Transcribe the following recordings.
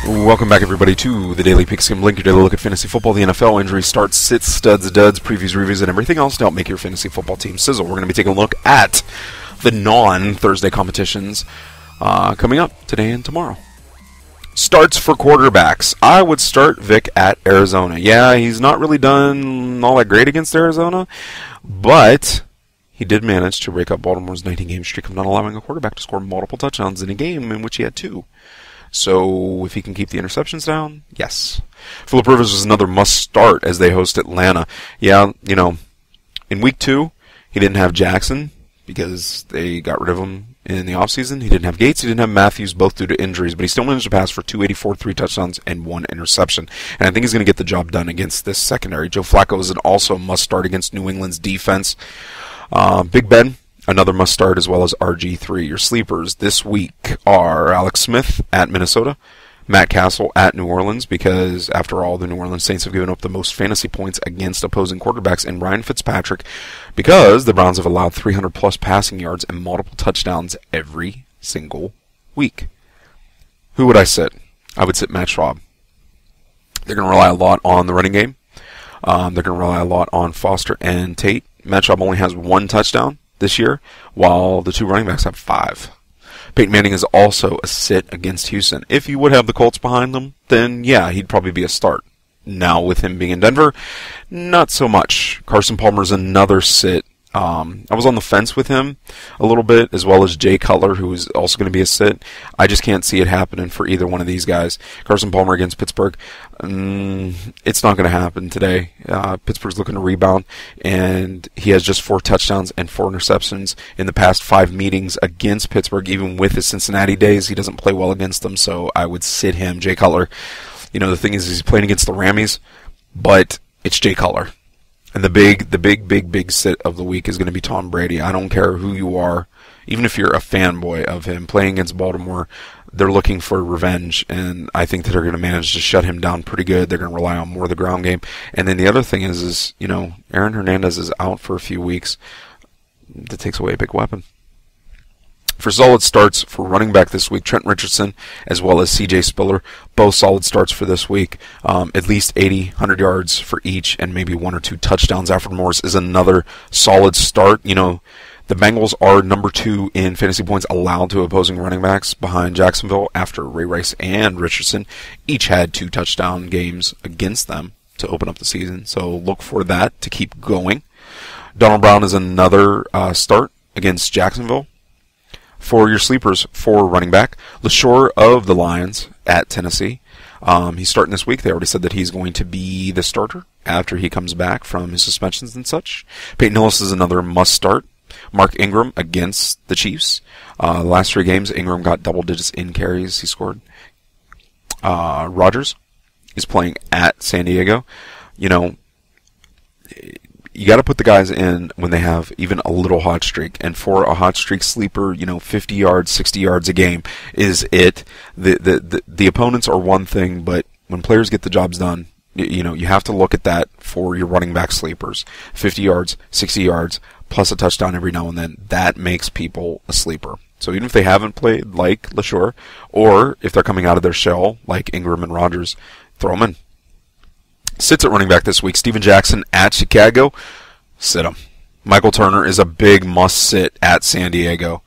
Welcome back, everybody, to the Daily Pigskin Blink, your daily look at fantasy football, the NFL, injuries, starts, sits, studs, duds, previews, reviews, and everything else to help make your fantasy football team sizzle. We're going to be taking a look at the non-Thursday competitions coming up today and tomorrow. Starts for quarterbacks. I would start Vic at Arizona. Yeah, he's not really done all that great against Arizona, but he did manage to break up Baltimore's 19-game streak of not allowing a quarterback to score multiple touchdowns in a game in which he had two. So if he can keep the interceptions down, yes. Phillip Rivers was another must-start as they host Atlanta. Yeah, in Week 2, he didn't have Jackson because they got rid of him in the offseason. He didn't have Gates. He didn't have Matthews, both due to injuries. But he still managed to pass for 284, 3 touchdowns, and 1 interception. And I think he's going to get the job done against this secondary. Joe Flacco is also a must-start against New England's defense. Big Ben, another must-start, as well as RG3. Your sleepers this week are Alex Smith at Minnesota, Matt Castle at New Orleans, because, after all, the New Orleans Saints have given up the most fantasy points against opposing quarterbacks, and Ryan Fitzpatrick, because the Browns have allowed 300-plus passing yards and multiple touchdowns every single week. Who would I sit? I would sit Matt Schwab. They're going to rely a lot on the running game. They're going to rely a lot on Foster and Tate. Matt Schwab only has 1 touchdown this year, while the 2 running backs have 5. Peyton Manning is also a sit against Houston. If you would have the Colts behind them, then yeah, he'd probably be a start. Now, with him being in Denver, not so much. Carson Palmer's another sit. I was on the fence with him a little bit, as well as Jay Cutler, who is also going to be a sit. I just can't see it happening for either one of these guys. Carson Palmer against Pittsburgh, it's not going to happen today. Pittsburgh's looking to rebound, and he has just 4 touchdowns and 4 interceptions in the past 5 meetings against Pittsburgh. Even with his Cincinnati days, he doesn't play well against them, so I would sit him. Jay Cutler, the thing is he's playing against the Rammies, but it's Jay Cutler. And the big sit of the week is going to be Tom Brady. I don't care who you are, even if you're a fanboy of him. Playing against Baltimore, they're looking for revenge, and I think that they're going to manage to shut him down pretty good. They're going to rely on more of the ground game. And then the other thing is Aaron Hernandez is out for a few weeks. That takes away a big weapon. For solid starts for running back this week, Trent Richardson as well as C.J. Spiller, both solid starts for this week. At least 80, 100 yards for each and maybe 1 or 2 touchdowns. Alfred Morris is another solid start. The Bengals are number 2 in fantasy points allowed to opposing running backs behind Jacksonville after Ray Rice and Richardson each had 2 touchdown games against them to open up the season. So look for that to keep going. Donald Brown is another start against Jacksonville. For your sleepers, for running back, LaShore of the Lions at Tennessee. He's starting this week. They already said that he's going to be the starter after he comes back from his suspensions and such. Peyton Hillis is another must start. Mark Ingram against the Chiefs. The last 3 games, Ingram got double digits in carries. He scored. Rodgers is playing at San Diego. You got to put the guys in when they have even a little hot streak. And for a hot streak sleeper, 50 yards, 60 yards a game is it. The opponents are one thing, but when players get the jobs done, you have to look at that for your running back sleepers. 50 yards, 60 yards, plus a touchdown every now and then. That makes people a sleeper. So even if they haven't played like LaShore, or if they're coming out of their shell like Ingram and Rodgers, throw them in. Sits at running back this week. Steven Jackson at Chicago. Sit him. Michael Turner is a big must-sit at San Diego.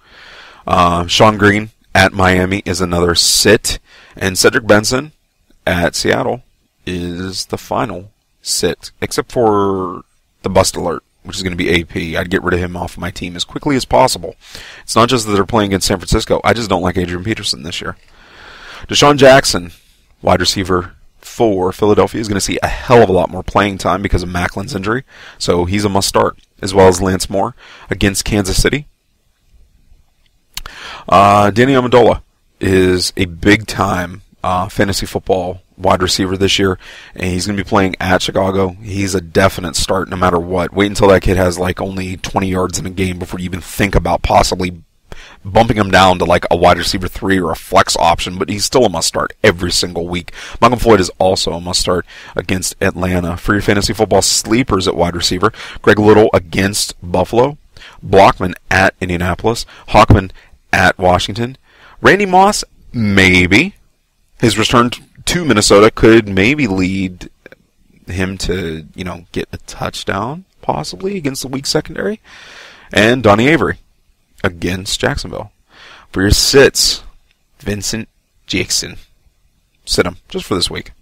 Sean Green at Miami is another sit. And Cedric Benson at Seattle is the final sit, except for the bust alert, which is going to be AP. I'd get rid of him off my team as quickly as possible. It's not just that they're playing against San Francisco. I just don't like Adrian Peterson this year. Deshaun Jackson, wide receiver for Philadelphia, is going to see a hell of a lot more playing time because of Macklin's injury, so he's a must-start, as well as Lance Moore against Kansas City. Danny Amendola is a big-time fantasy football wide receiver this year, and he's going to be playing at Chicago. He's a definite start no matter what. Wait until that kid has only 20 yards in a game before you even think about possibly bumping him down to a wide receiver 3 or a flex option, but he's still a must-start every single week. Malcolm Floyd is also a must-start against Atlanta. For your fantasy football sleepers at wide receiver, Greg Little against Buffalo, Blockman at Indianapolis, Hawkman at Washington, Randy Moss, maybe. His return to Minnesota could maybe lead him to, get a touchdown, possibly, against the weak secondary. And Donnie Avery against Jacksonville. For your sits, Vincent Jackson. Sit him, just for this week.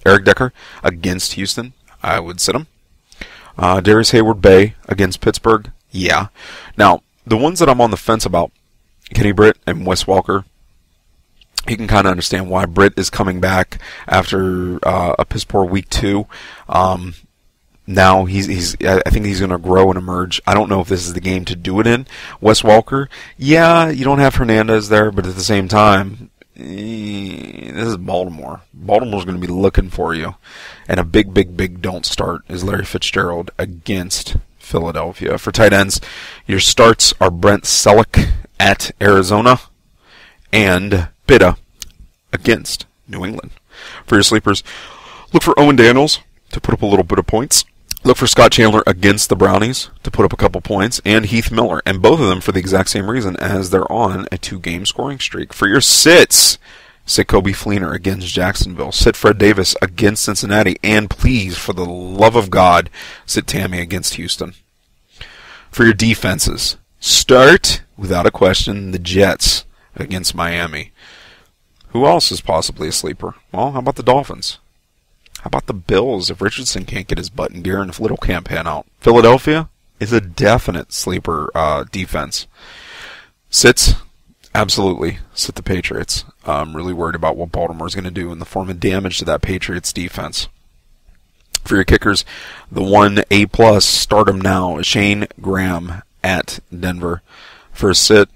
Eric Decker against Houston. I would sit him. Darius Hayward-Bay against Pittsburgh. Yeah. Now, the ones that I'm on the fence about, Kenny Britt and Wes Welker, you can kind of understand why. Britt is coming back after a piss poor week 2. Now I think he's going to grow and emerge. I don't know if this is the game to do it in. Wes Welker, yeah, you don't have Hernandez there, but at the same time, this is Baltimore. Baltimore's going to be looking for you. And a big don't start is Larry Fitzgerald against Philadelphia. For tight ends, your starts are Brent Selleck at Arizona and Bitta against New England. For your sleepers, look for Owen Daniels to put up a little bit of points. Look for Scott Chandler against the Brownies to put up a couple points, and Heath Miller, and both of them for the exact same reason, as they're on a 2-game scoring streak. For your sits, sit Coby Fleener against Jacksonville, sit Fred Davis against Cincinnati, and please, for the love of God, sit Tammy against Houston. For your defenses, start, without a question, the Jets against Miami. Who else is possibly a sleeper? Well, how about the Dolphins? How about the Bills if Richardson can't get his butt in gear and if Little can't pan out? Philadelphia is a definite sleeper defense. Sits, absolutely, sit the Patriots. I'm really worried about what Baltimore's going to do in the form of damage to that Patriots defense. For your kickers, the 1A+, start him now, Shane Graham at Denver. For a sit,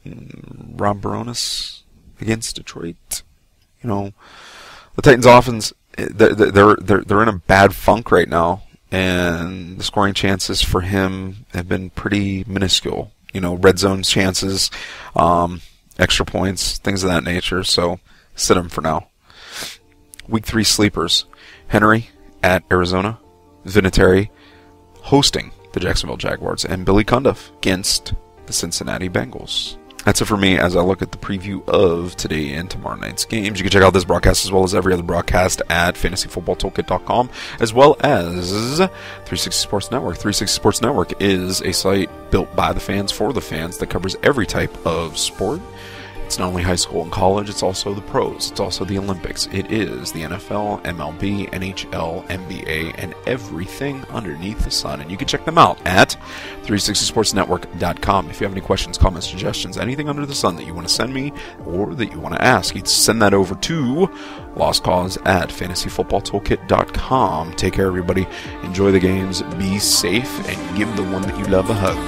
Rob Baronis against Detroit. The Titans offense, they're in a bad funk right now, and the scoring chances for him have been pretty minuscule. Red zone chances, extra points, things of that nature. So sit him for now. Week 3 sleepers: Henry at Arizona, Vinatieri hosting the Jacksonville Jaguars, and Billy Cundiff against the Cincinnati Bengals. That's it for me as I look at the preview of today and tomorrow night's games. You can check out this broadcast as well as every other broadcast at fantasyfootballtoolkit.com, as well as 360 Sports Network. 360 Sports Network is a site built by the fans for the fans that covers every type of sport. It's not only high school and college, it's also the pros, it's also the Olympics, it is the NFL, MLB, NHL, NBA, and everything underneath the sun. And you can check them out at 360sportsnetwork.com. If you have any questions, comments, suggestions, anything under the sun that you want to send me or that you want to ask, you can send that over to lostcause@fantasyfootballtoolkit.com. Take care, everybody. Enjoy the games, be safe, and give the one that you love a hug.